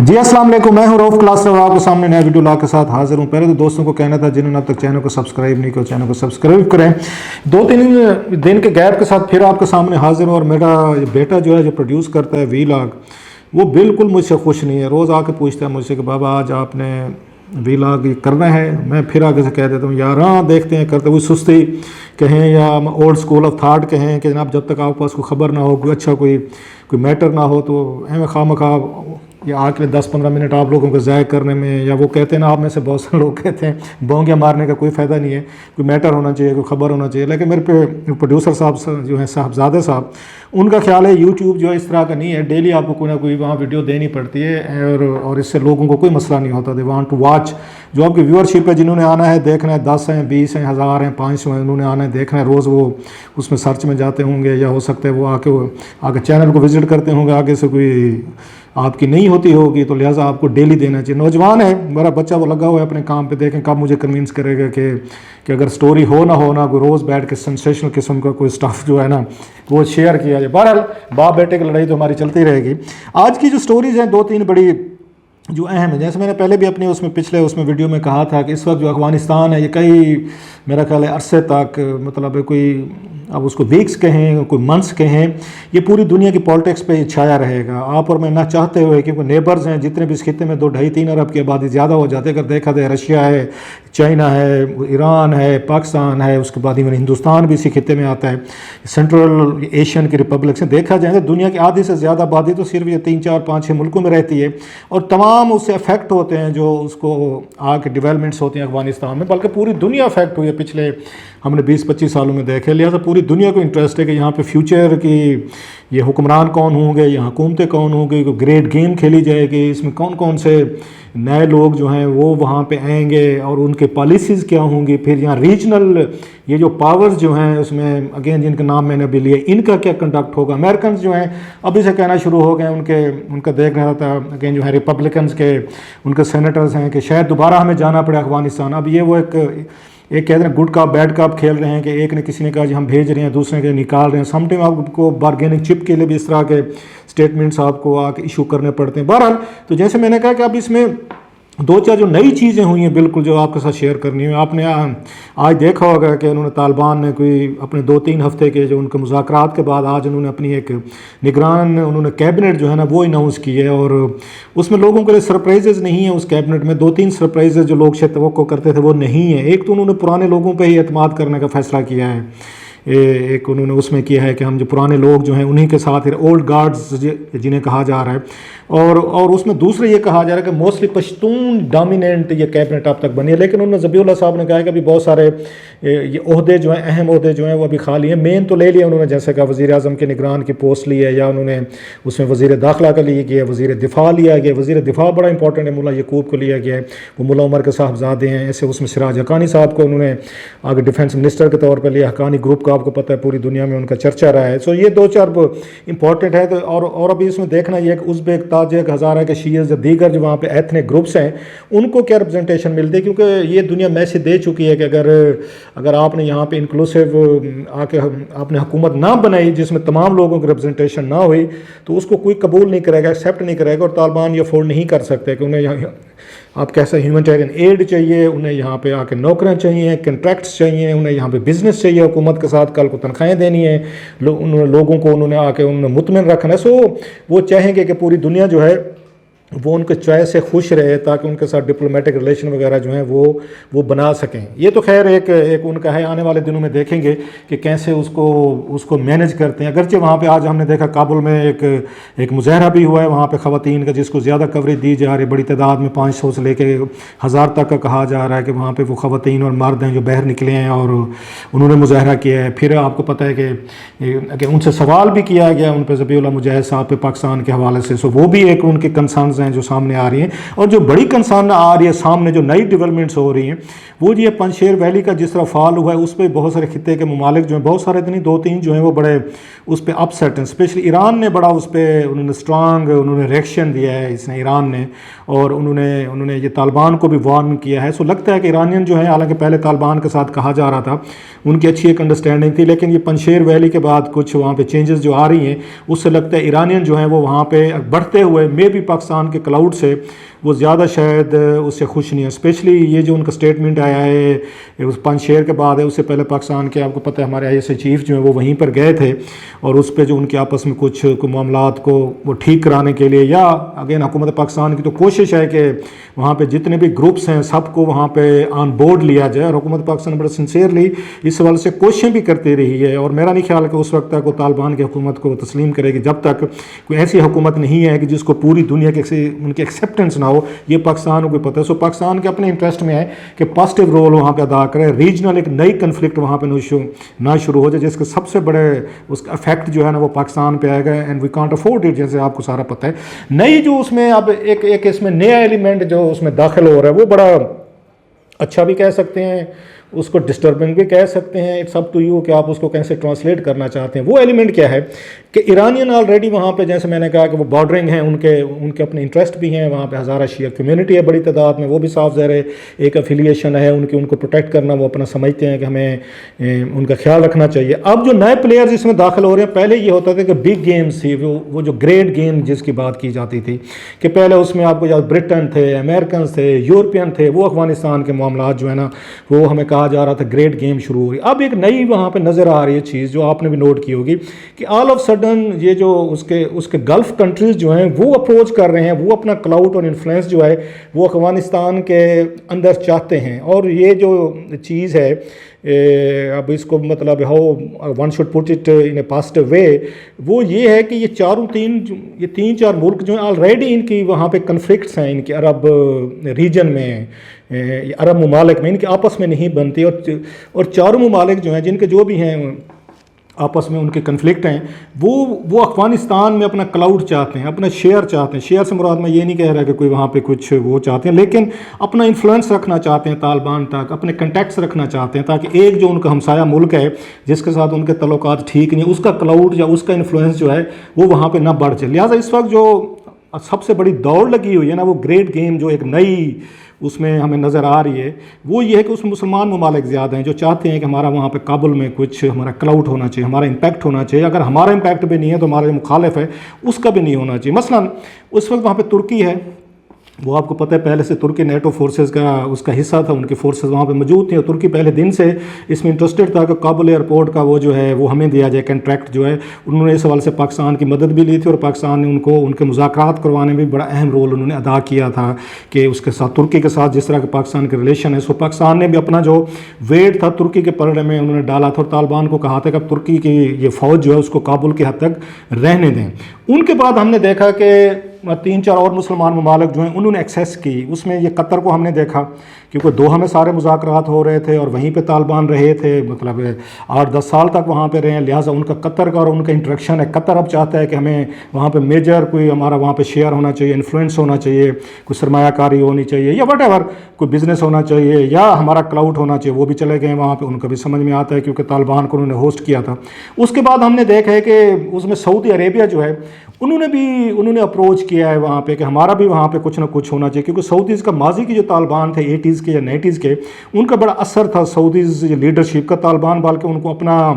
जी अस्सलाम वालेकुम, मैं हूं रऊफ क्लास और आपके सामने नया वीडियो ला के साथ हाजिर हूं। पहले तो दोस्तों को कहना था जिन्होंने अब तक चैनल को सब्सक्राइब नहीं किया चैनल को सब्सक्राइब करें। 2-3 दिन के गैप के साथ फिर आपके सामने हाजिर हूं। और मेरा बेटा जो है जो प्रोड्यूस करता है वीलॉग, वो बिल्कुल मुझसे खुश नहीं है। रोज़ आके पूछता है मुझसे कि बाबा आज आपने वीलॉग करना है। मैं फिर आगे से कह देता हूँ यार हाँ देखते हैं करते, कोई सुस्ती कहें या ओल्ड स्कूल ऑफ थाट कहें कि जनाब जब तक आपके पास कोई ख़बर ना हो, कोई अच्छा कोई मैटर ना हो तो हमें खामखा या आके 10-15 मिनट आप लोगों को ज़ाय करने में, या वो कहते हैं ना आप में से बहुत सारे लोग कहते हैं बोंगियाँ मारने का कोई फ़ायदा नहीं है, कोई मैटर होना चाहिए, कोई ख़बर होना चाहिए। लेकिन मेरे पे प्रोड्यूसर साहब जो हैं साहबजादे साहब, उनका ख्याल है यूट्यूब जो है इस तरह का नहीं है, डेली आपको कोई ना कोई वहाँ वीडियो देनी पड़ती है और इससे लोगों को कोई मसला नहीं होता। दे वांट टू वॉच, जो आपकी व्यूअरशिप है, जिन्होंने आना है देखना है, 10 हैं 20 हैं 1000 हैं 500 हैं, उन्होंने आना है देखना है, रोज़ वो उसमें सर्च में जाते होंगे या हो सकता है वो आके चैनल को विज़िट करते होंगे, आगे से कोई आपकी नहीं होती होगी, तो लिहाजा आपको डेली देना चाहिए। नौजवान है मेरा बच्चा, वो लगा हुआ है अपने काम पे, देखें कब मुझे कन्विंस करेगा कि अगर स्टोरी हो ना हो ना कोई रोज़ बैठ के सेंसेशनल किस्म का कोई स्टफ़ जो है ना वो शेयर किया जाए। बहरहाल बाप बेटे की लड़ाई तो हमारी चलती रहेगी। आज की जो स्टोरीज़ हैं 2-3 बड़ी जो अहम है, जैसे मैंने पहले भी अपने पिछले वीडियो में कहा था कि इस वक्त जो अफ़गानिस्तान है ये कई मेरा ख्याल है अरसे तक, मतलब कोई अब उसको वीक्स कहें कोई मंथ्स कहें, ये पूरी दुनिया की पॉलिटिक्स पे छाया रहेगा। आप और मैं ना चाहते हुए, क्योंकि नेबर्स हैं जितने भी इस खिते में 2-2.5-3 अरब की आबादी ज़्यादा हो जाती है। अगर देखा जाए रशिया है, चाइना है, ईरान है, पाकिस्तान है, उसके बाद इवन हिंदुस्तान भी इसी खिते में आता है, सेंट्रल एशियन की रिपब्लिक से देखा जाए तो दुनिया की आधी से ज़्यादा आबादी तो सिर्फ ये 3-4-5-6 मुल्कों में रहती है और तमाम उससे अफेक्ट होते हैं जो उसको आके डेवलपमेंट्स होती हैं अफगानिस्तान में, बल्कि पूरी दुनिया अफेक्ट हुई है पिछले हमने 20-25 सालों में देखे। लिहाजा पूरी दुनिया को इंटरेस्ट है कि यहाँ पे फ्यूचर की ये हुक्मरान कौन होंगे, यहाँ हुकूमतें कौन होंगी, ग्रेट गेम खेली जाएगी, इसमें कौन कौन से नए लोग जो हैं वो वहाँ पे आएंगे और उनके पॉलिसीज़ क्या होंगी। फिर यहाँ रीजनल ये जो पावर्स जो हैं उसमें अगेन जिनका नाम मैंने अभी लिया, इनका क्या कंडक्ट होगा। अमेरिकन जो हैं अभी से कहना शुरू हो गए, उनका देख रहा था अगेन जो है रिपब्लिकन्स के उनके सेनेटर्स हैं कि शायद दोबारा हमें जाना पड़े अफगानिस्तान। अब ये वो एक कहते हैं गुड कप बैड कप खेल रहे हैं कि एक ने किसी ने कहा जी हम भेज रहे हैं, दूसरे के निकाल रहे हैं। समटाइम आपको बार्गेनिंग चिप के लिए भी इस तरह के स्टेटमेंट्स आपको आके इशू करने पड़ते हैं। बहरहाल तो जैसे मैंने कहा कि अब इसमें 2-4 जो नई चीज़ें हुई हैं बिल्कुल जो आपके साथ शेयर करनी है। आपने आज देखा होगा कि उन्होंने तालिबान ने कोई अपने 2-3 हफ्ते के जो उनके मुज़ाकरात के बाद आज उन्होंने अपनी एक निगरान उन्होंने कैबिनेट जो है ना वो अनाउंस की है और उसमें लोगों के लिए सरप्राइजेज़ नहीं है। उस कैबिनेट में 2-3 सरप्राइजेज़ जो लोग शायद तवक्को करते थे वो नहीं है। एक तो उन्होंने पुराने लोगों पर ही एतमाद करने का फ़ैसला किया है, एक उन्होंने उसमें किया है कि हम जो पुराने लोग जो हैं उन्हीं के साथ ओल्ड गार्ड्स जिन्हें कहा जा रहा है और उसमें दूसरा ये कहा जा रहा है कि मोस्टली पश्तून डोमिनेंट ये कैबिनेट अब तक बनी है। लेकिन उन्होंने ज़बीउल्लाह साहब ने कहा कि अभी बहुत सारे ये ओहदे जो हैं अहम ओहदे जो हैं वो अभी खाली हैं। मेन तो ले लिया उन्होंने, जैसे कहा वज़ीर आज़म के निगरान की पोस्ट ली है, या उन्होंने उसमें वज़ीर दाखिला का लिया गया, वज़ीर दिफा लिया गया। वज़ीर दिफा बड़ा इंपॉर्टेंट है, मुल्ला यकूब को लिया गया है, वो मुल्ला उमर के साहबजादे हैं। ऐसे उसमें सिराज हक़ानी साहब को उन्होंने आगे डिफेंस मिनिस्टर के तौर पर लिया। हक़ानी ग्रुप का आपको पता है पूरी दुनिया में उनका चर्चा रहा है। सो ये 2-4 इंपॉर्टेंट है। तो और अभी इसमें देखना ये कि उज़्बेक, ताजिक, हज़ारा के शिय्ज़, दीगर जो वहाँ पे एथनिक ग्रुप्स हैं उनको क्या रिप्रेजेंटेशन मिलती है, क्योंकि ये दुनिया मैसेज दे चुकी है कि अगर आपने यहाँ पे इंक्लूसिव आके आपने हुकूमत ना बनाई जिसमें तमाम लोगों की रिप्रेजेंटेशन ना हुई तो उसको कोई कबूल नहीं करेगा, एक्सेप्ट नहीं करेगा। और तालिबान ये अफोर्ड नहीं कर सकते कि उन्हें यहाँ आप कैसा ह्यूमैनिटेरियन एड चाहिए, उन्हें यहाँ पे आके नौकरियाँ चाहिए, कंट्रैक्ट्स चाहिए, उन्हें यहाँ पे बिजनेस चाहिए, हुकूमत के साथ कल को तनख्वाहें देनी है, लोगों को उन्होंने आके उन्हें मुतमिन रखना है। सो वो चाहेंगे कि पूरी दुनिया जो है वो उनके चॉइस से खुश रहे ताकि उनके साथ डिप्लोमेटिक रिलेशन वगैरह जो हैं वो बना सकें। ये तो खैर एक उनका है, आने वाले दिनों में देखेंगे कि कैसे उसको मैनेज करते हैं। अगरचे वहाँ पे आज हमने देखा काबुल में एक मुजाहरा भी हुआ है वहाँ पे ख़वातीन का, जिसको ज़्यादा कवरेज दी जा रही है, बड़ी तादाद में 500 से लेके 1000 तक का कहा जा रहा है कि वहाँ पर वो ख़वातीन और मर्द हैं जो बाहर निकले हैं और उन्होंने मुजाहरा किया है। फिर आपको पता है कि उनसे सवाल भी किया गया उन पर ज़बीउल्लाह मुजाहिद साहब पे पाकिस्तान के हवाले से। सो वो भी एक उनके कंसर्न्स हैं जो सामने आ रही हैं। और जो बड़ी कंसर्न आ रही है सामने, जो नई डेवलपमेंट्स हो रही हैं, वो ये पंजशेर वैली का जिस तरह फॉल हुआ है उस पर बहुत सारे खिते के ममालिक जो हैं, बहुत सारे नहीं 2-3 जो हैं वो बड़े उस पर अपसेट हैं। स्पेशली ईरान ने बड़ा उस पर उन्होंने स्ट्रांग रिएक्शन दिया है इसने ईरान ने, और उन्होंने ये तालिबान को भी वार्न किया है। सो लगता है कि ईरानियन जो है, हालांकि पहले तालिबान के साथ कहा जा रहा था उनकी अच्छी एक अंडरस्टैंडिंग थी, लेकिन ये पंजशेर वैली के बाद कुछ वहाँ पे चेंजेस जो आ रही हैं उससे लगता है ईरानियन जो है वो वहाँ पे बढ़ते हुए मे भी पाकिस्तान کے کلاؤڈ سے وہ زیادہ شاید اس سے خوش نہیں ہے. اسپیشلی یہ جو ان کا اسٹیٹمنٹ آیا ہے اس پنجشیر کے بعد ہے, اس سے پہلے پاکستان کے آپ کو پتہ ہے ہمارے آئی ایس اے چیف جو ہیں وہ وہیں پر گئے تھے, اور اس پہ جو ان کے آپس میں کچھ معاملات کو وہ ٹھیک کرانے کے لیے, یا اگین حکومت پاکستان کی تو کوشش ہے کہ وہاں پہ جتنے بھی گروپس ہیں سب کو وہاں پہ آن بورڈ لیا جائے, اور حکومت پاکستان بڑا سنسیئرلی اس حوالے سے کوششیں بھی کرتی رہی ہے. اور میرا نہیں خیال کہ اس وقت تک وہ طالبان کی حکومت کو تسلیم کرے گی جب تک کوئی ایسی حکومت نہیں ہے کہ جس کو پوری دنیا کے ان کی ایکسیپٹنس نہ ہو. یہ پاکستان کو پتہ ہے. سو پاکستان کے اپنے انٹرسٹ میں ہے کہ پازیٹیو رول وہاں پہ ادا کرے, ریجنل ایک نئی کنفلکٹ وہاں پہ نہ شروع ہو جائے جس کا سب سے بڑے اس کا افیکٹ جو ہے نا وہ پاکستان پہ آئے گا, and we can't afford it, جیسے آپ کو سارا پتہ ہے. نئی جو اس میں اب ایک اس میں نیا ایلیمنٹ جو اس میں داخل ہو رہا ہے وہ بڑا اچھا بھی کہہ سکتے ہیں, اس کو ڈسٹربنگ بھی کہہ سکتے ہیں. اٹس اپ ٹو یو کہ آپ اس کو کیسے ٹرانسلیٹ کرنا چاہتے ہیں. وہ ایلیمنٹ کیا ہے کہ ایرانین آلریڈی وہاں پہ, جیسے میں نے کہا کہ وہ بارڈرنگ ہیں, ان کے اپنے انٹرسٹ بھی ہیں وہاں پہ. ہزارہ شیعہ کمیونٹی ہے بڑی تعداد میں, وہ بھی صاف ظاہر ہے ایک افیلیشن ہے ان کو پروٹیکٹ کرنا وہ اپنا سمجھتے ہیں کہ ہمیں ان کا خیال رکھنا چاہیے. اب جو نئے پلیئرز اس میں داخل ہو رہے ہیں, پہلے یہ ہوتا تھا کہ بگ گیمز تھی, وہ جو گریٹ گیم جس کی بات کی جاتی تھی کہ پہلے اس میں آپ کو یاد برٹن تھے, امریکنز تھے, یورپین تھے, وہ افغانستان کے معاملات جو ہے نا وہ ہمیں کہا جا رہا تھا گریٹ گیم شروع ہو گئی. اب ایک نئی وہاں پہ نظر آ رہی ہے چیز جو آپ نے بھی نوٹ کی ہوگی کہ آل آف سڈن یہ جو اس کے گلف کنٹریز جو ہیں وہ اپروچ کر رہے ہیں, وہ اپنا کلاؤڈ اور انفلوئنس جو ہے وہ افغانستان کے اندر چاہتے ہیں. اور یہ جو چیز ہے اب اس کو مطلب how one should put it in a positive way, وہ یہ ہے کہ یہ تین چار ملک جو ہیں آلریڈی ان کی وہاں پہ کنفلکٹس ہیں, ان کے عرب ریجن میں, عرب ممالک میں ان کے آپس میں نہیں بنتی. اور چاروں ممالک جو ہیں جن کے جو بھی ہیں آپس میں ان کے کنفلکٹ ہیں وہ افغانستان میں اپنا کلاؤڈ چاہتے ہیں, اپنا شیئر چاہتے ہیں. شیئر سے مراد میں یہ نہیں کہہ رہا کہ کوئی وہاں پہ کچھ وہ چاہتے ہیں, لیکن اپنا انفلوئنس رکھنا چاہتے ہیں طالبان تک, اپنے کنٹیکٹس رکھنا چاہتے ہیں تاکہ ایک جو ان کا ہمسایہ ملک ہے جس کے ساتھ ان کے تعلقات ٹھیک نہیں, اس کا کلاؤڈ یا اس کا انفلوئنس جو ہے وہ وہاں پہ نہ بڑھ جائے. لہٰذا اس وقت جو سب سے بڑی دوڑ لگی ہوئی ہے نا وہ گریٹ گیم جو ایک نئی اس میں ہمیں نظر آ رہی ہے, وہ یہ ہے کہ اس میں مسلمان ممالک زیادہ ہیں جو چاہتے ہیں کہ ہمارا وہاں پہ کابل میں کچھ ہمارا کلاؤڈ ہونا چاہیے, ہمارا امپیکٹ ہونا چاہیے. اگر ہمارا امپیکٹ بھی نہیں ہے تو ہمارا جو مخالف ہے اس کا بھی نہیں ہونا چاہیے. مثلا اس وقت وہاں پہ ترکی ہے, وہ آپ کو پتہ ہے پہلے سے ترکی نیٹو فورسز کا اس کا حصہ تھا, ان کی فورسز وہاں پہ موجود تھیں. اور ترکی پہلے دن سے اس میں انٹرسٹڈ تھا کہ کابل ایئرپورٹ کا وہ جو ہے وہ ہمیں دیا جائے کنٹریکٹ جو ہے. انہوں نے اس حوالے سے پاکستان کی مدد بھی لی تھی, اور پاکستان نے ان کے مذاکرات کروانے میں بھی بڑا اہم رول انہوں نے ادا کیا تھا کہ اس کے ساتھ ترکی کے ساتھ جس طرح کے پاکستان کے ریلیشن ہے. سو پاکستان نے بھی اپنا جو ویٹ تھا ترکی کے پلڑے میں انہوں نے ڈالا تھا, اور طالبان کو کہا تھا کہ اب ترکی کی یہ فوج جو ہے اس کو کابل کی حد تک رہنے دیں. ان کے بعد ہم نے دیکھا کہ 3-4 اور مسلمان ممالک جو ہیں انہوں نے ایکسیس کی. اس میں یہ قطر کو ہم نے دیکھا کیونکہ دوحہ میں سارے مذاکرات ہو رہے تھے اور وہیں پہ طالبان رہے تھے, مطلب 8-10 سال تک وہاں پہ رہے ہیں. لہٰذا ان کا قطر کا اور ان کا انٹریکشن ہے. قطر اب چاہتا ہے کہ ہمیں وہاں پہ میجر کوئی ہمارا وہاں پہ شیئر ہونا چاہیے, انفلوئنس ہونا چاہیے, کوئی سرمایہ کاری ہونی چاہیے, یا وٹ ایور کوئی بزنس ہونا چاہیے, یا ہمارا کلاؤڈ ہونا چاہیے. وہ بھی چلے گئے وہاں پہ, ان کا بھی سمجھ میں آتا ہے کیونکہ طالبان کو انہوں نے ہوسٹ کیا تھا. اس کے بعد ہم نے دیکھا ہے کہ اس میں سعودی عربیہ جو ہے انہوں نے اپروچ کیا ہے وہاں پہ کہ ہمارا بھی وہاں پہ کچھ نہ کچھ ہونا چاہیے. کیونکہ سعودیز کا ماضی کے جو طالبان تھے 80s کے یا 90s کے, ان کا بڑا اثر تھا سعودیز لیڈرشپ کا. طالبان بلکہ ان کو اپنا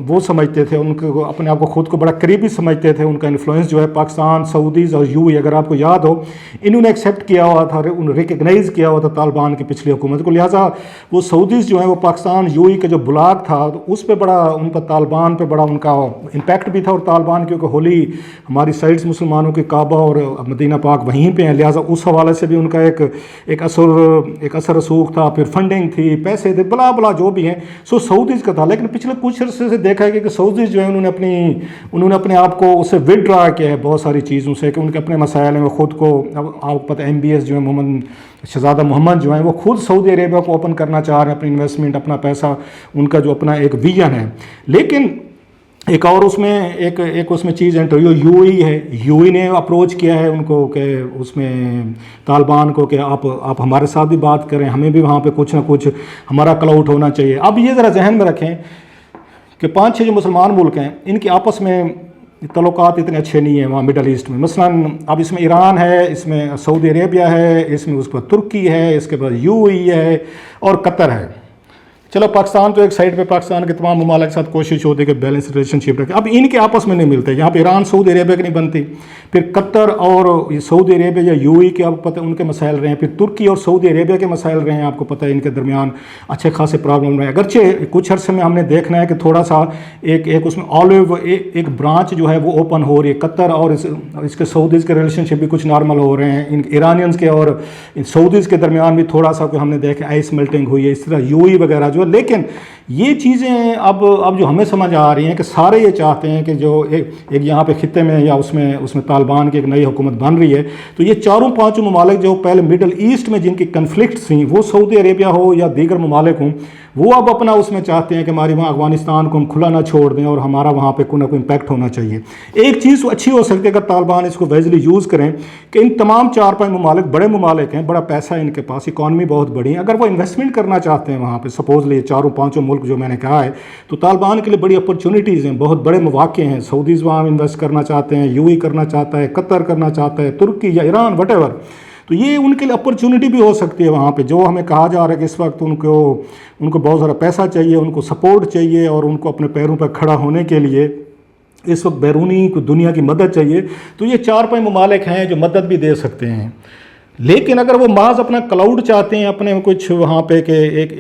وہ سمجھتے تھے, ان کو اپنے آپ کو خود کو بڑا قریبی سمجھتے تھے. ان کا انفلوئنس جو ہے پاکستان, سعودیز اور یو اے, اگر آپ کو یاد ہو انہوں نے ایکسیپٹ کیا ہوا تھا, ریکگنائز کیا ہوا تھا طالبان کی پچھلی حکومت کو. لہٰذا وہ سعودیز جو ہیں وہ پاکستان یو اے کا جو بلاک تھا تو اس پہ بڑا ان پر طالبان پہ بڑا ان کا امپیکٹ بھی تھا. اور طالبان کیونکہ ہولی ہماری سائڈس مسلمانوں کے کعبہ اور مدینہ پاک وہیں پہ ہیں, لہٰذا اس حوالے سے بھی ان کا ایک اثر رسوخ تھا. پھر فنڈنگ تھی, پیسے تھے, بلا جو بھی ہیں. سو سعودیز کا تھا. لیکن پچھلے کچھ عرصے سے دیکھا ہے کہ سعودیز جو ہیں انہوں نے اپنے آپ کو اسے وڈرا کیا ہے بہت ساری چیزوں سے, کہ ان کے اپنے مسائل ہیں. وہ خود کو اب آپ کو پتہ MBS جو ہے شہزادہ محمد جو ہیں وہ خود سعودی عربیہ کو اوپن کرنا چاہ رہے ہیں, اپنی انویسٹمنٹ, اپنا پیسہ, ان کا جو اپنا ایک ویژن ہے. لیکن ایک اور اس میں ایک اس میں چیز انٹر یو ای ہے. یو ای نے اپروچ کیا ہے ان کو کہ اس میں طالبان کو کہ آپ ہمارے ساتھ بھی بات کریں, ہمیں بھی وہاں پہ کچھ نہ کچھ ہمارا کلاؤٹ ہونا چاہیے. اب یہ ذرا ذہن میں رکھیں کہ 5-6 جو مسلمان ملک ہیں ان کے آپس میں تعلقات اتنے اچھے نہیں ہیں وہاں مڈل ایسٹ میں. مثلا اب اس میں ایران ہے, اس میں سعودی عربیہ ہے, اس میں اس پر ترکی ہے, اس کے بعد یو اے ہے اور قطر ہے. चलो पाकिस्तान तो एक साइड पे, पाकिस्तान के तमाम ममालिक के साथ कोशिश होती है कि बैलेंस रिलेशनशिप रखें। अब इनके आपस में नहीं मिलते, यहाँ पे ईरान सऊदी अरेबिया की नहीं बनती, फिर कतर और सऊदी अरेबिया या यूएई के आपको पता है उनके मसाइल रहे हैं, फिर तुर्की और सऊदी अरेबिया के मसाइल रहे हैं, आपको पता है इनके दरमियान अच्छे खासे प्रॉब्लम रहे। अगरचे कुछ अरसे में हमने देखना है कि थोड़ा सा एक उसमें ऑलिव एक ब्रांच जो है वो ओपन हो रही है। कतर और इसके सऊदीज़ के रिलेशनशिप भी कुछ नॉर्मल हो रहे हैं, इन ईरानियंस के और सऊदीज़ के दरमियान भी थोड़ा सा हमने देखा आइस मेल्टिंग हुई है, इस तरह यूएई वगैरह जो। लेकिन ये चीज़ें अब जो हमें समझ आ रही हैं कि सारे ये चाहते हैं कि जो एक यहाँ पे खित्ते में या उसमें तालिबान की एक नई हुकूमत बन रही है, तो ये चारों पांचों ममालिक जो पहले मिडल ईस्ट में जिनकी कन्फ्लिक्ट्स थी, वो सऊदी अरेबिया हो या दीगर ममालिक हों, वो अब अपना उसमें चाहते हैं कि हमारी वहाँ अफगानिस्तान को हम खुला ना छोड़ दें और हमारा वहाँ पे कोई ना कोई इम्पैक्ट होना चाहिए। एक चीज़ अच्छी हो सकती है अगर तालिबान इसको वेजली यूज़ करें कि इन तमाम 4-5 ममालिक बड़े ममालिक हैं, बड़ा पैसा है इनके पास, इकॉनमी बहुत बड़ी है, अगर वो इन्वेस्टमेंट करना चाहते हैं वहाँ पे, सपोजली चारों पाँचों मुल्क जो मैंने कहा है, तो तालिबान के लिए बड़ी अपॉर्चुनिटीज़ हैं, बहुत बड़े मौके हैं। सऊदीज़ वहाँ इन्वेस्ट करना चाहते हैं, यूएई करना चाहता है, कतर करना चाहता है, तुर्की या ईरान वटेवर, तो ये उनके लिए अपॉर्चुनिटी भी हो सकती है वहाँ पे। जो हमें कहा जा रहा है कि इस वक्त उनको बहुत सारा पैसा चाहिए, उनको सपोर्ट चाहिए और उनको अपने पैरों पर खड़ा होने के लिए इस वक्त बैरूनी दुनिया की मदद चाहिए, तो ये 4-5 ममालिक हैं जो मदद भी दे सकते हैं। लेकिन अगर वो माज अपना क्लाउड चाहते हैं अपने कुछ वहाँ पे कि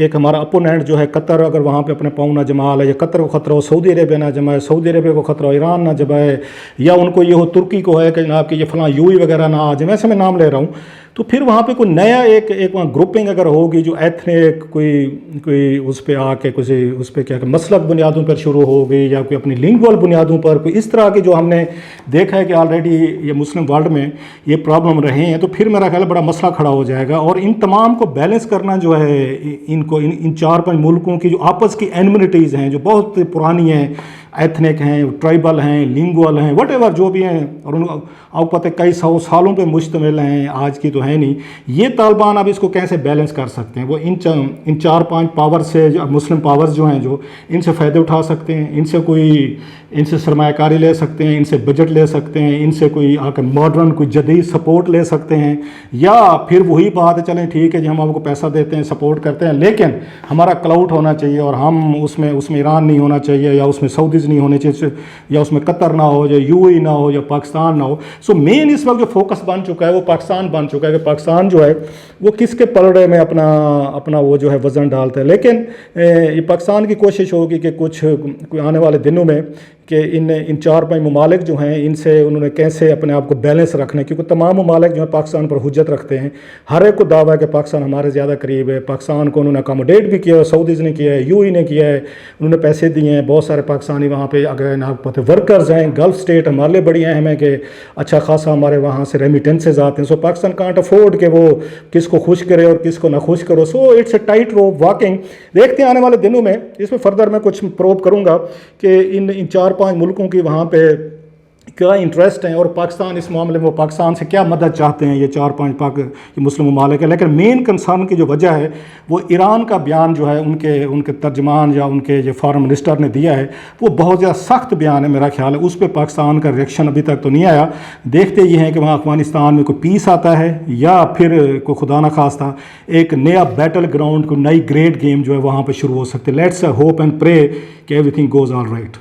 एक हमारा अपोनेंट जो है कतर, अगर वहाँ पे अपने पाँव ना जमा ले, या कतर को खतरा हो सऊदी अरेबिया ना जमाए, सऊदी अरेबिया को खतरा हो ईरान ना जमाए, या उनको ये हो तुर्की को है कि जनाब कि ये फलां यूएई वगैरह ना आ जाए, वैसे मैं नाम ले रहा हूँ, तो फिर वहाँ पे कोई नया एक वहाँ ग्रुपिंग अगर होगी जो एथनिक कोई उस पर आके किसी उस पर क्या मसलक बुनियादों पर शुरू होगी या कोई अपनी लिंगुअल बुनियादों पर, कोई इस तरह की जो हमने देखा है कि ऑलरेडी ये मुस्लिम वर्ल्ड में ये प्रॉब्लम रहे हैं, तो फिर मेरा ख्याल बड़ा मसला खड़ा हो जाएगा। और इन तमाम को बैलेंस करना जो है इन 4-5 मुल्कों की जो आपस की एनमिनिटीज़ हैं जो बहुत पुरानी हैं, एथनिक हैं, ट्राइबल हैं, लिंगुअल हैं, वटेवर जो भी हैं, और उनको आपको पता है कई 100 सालों पे मुश्तमिल हैं, आज की तो है नहीं। ये तालिबान अब इसको कैसे बैलेंस कर सकते हैं? वो इन 4-5 पावर से जो मुस्लिम पावर्स जो हैं जो इनसे फ़ायदे उठा सकते हैं, इनसे सरमायाकारी ले सकते हैं, इनसे बजट ले सकते हैं, इनसे कोई आकर मॉडर्न कोई जदीद सपोर्ट ले सकते हैं, या फिर वही बात है चलें ठीक है जी हम आपको पैसा देते हैं, सपोर्ट करते हैं, लेकिन हमारा क्लाउड होना चाहिए और हम उसमें ईरान नहीं होना चाहिए, या उसमें सऊदीज़ नहीं होने चाहिए, या उसमें कतर ना हो, या यूएई ना हो, या पाकिस्तान ना हो। सो मेन इस वक्त जो फोकस बन चुका है वो पाकिस्तान बन चुका है कि पाकिस्तान जो है वो किसके पलड़े में अपना वो जो है वज़न डालता है। लेकिन ये पाकिस्तान की कोशिश होगी कि कुछ आने वाले दिनों में कि इन 4-5 ममालिक जो हैं इनसे उन्होंने कैसे अपने आप को बैलेंस रखना, क्योंकि तमाम ममालिक जो हैं पाकिस्तान पर हुज्जत रखते हैं, हर एक को दावा है कि पाकिस्तान हमारे ज़्यादा करीब है, पाकिस्तान को उन्होंने अकोमोडेट भी किया है, सऊदीज़ ने किया है, यूएई ने किया है, उन्होंने पैसे दिए हैं, बहुत सारे पाकिस्तानी वहाँ पे अगर आपको पता है वर्कर्स हैं, गल्फ़ स्टेट हमारे लिए बड़ी अहम है कि अच्छा खासा हमारे वहाँ से रेमिटेंसेज आते हैं। सो पाकिस्तान कांट अफोर्ड कि वो किसको खुश करे और किसको ना खुश करो। So it's a tight rope walking. देखते हैं आने वाले दिनों में इसमें फर्दर मैं कुछ प्रोब करूँगा कि इन 4-5 मुल्कों की वहाँ पे क्या इंटरेस्ट हैं और पाकिस्तान इस मामले में वो पाकिस्तान से क्या मदद चाहते हैं, ये 4-5 ये मुस्लिम ममालिक है। लेकिन मेन कंसर्न की जो वजह है वो ईरान का बयान जो है उनके तर्जमान या उनके जो फॉरेन मिनिस्टर ने दिया है वो बहुत ज़्यादा सख्त बयान है, मेरा ख्याल है उस पर पाकिस्तान का रिएक्शन अभी तक तो नहीं आया। देखते ये हैं कि वहाँ अफगानिस्तान में कोई पीस आता है या फिर कोई खुदा न खास्ता एक नया बैटल ग्राउंड, कोई नई ग्रेट गेम जो है वहाँ पर शुरू हो सकती है। लेट्स होप एंड प्रे कि एवरीथिंग गोज़ ऑल राइट।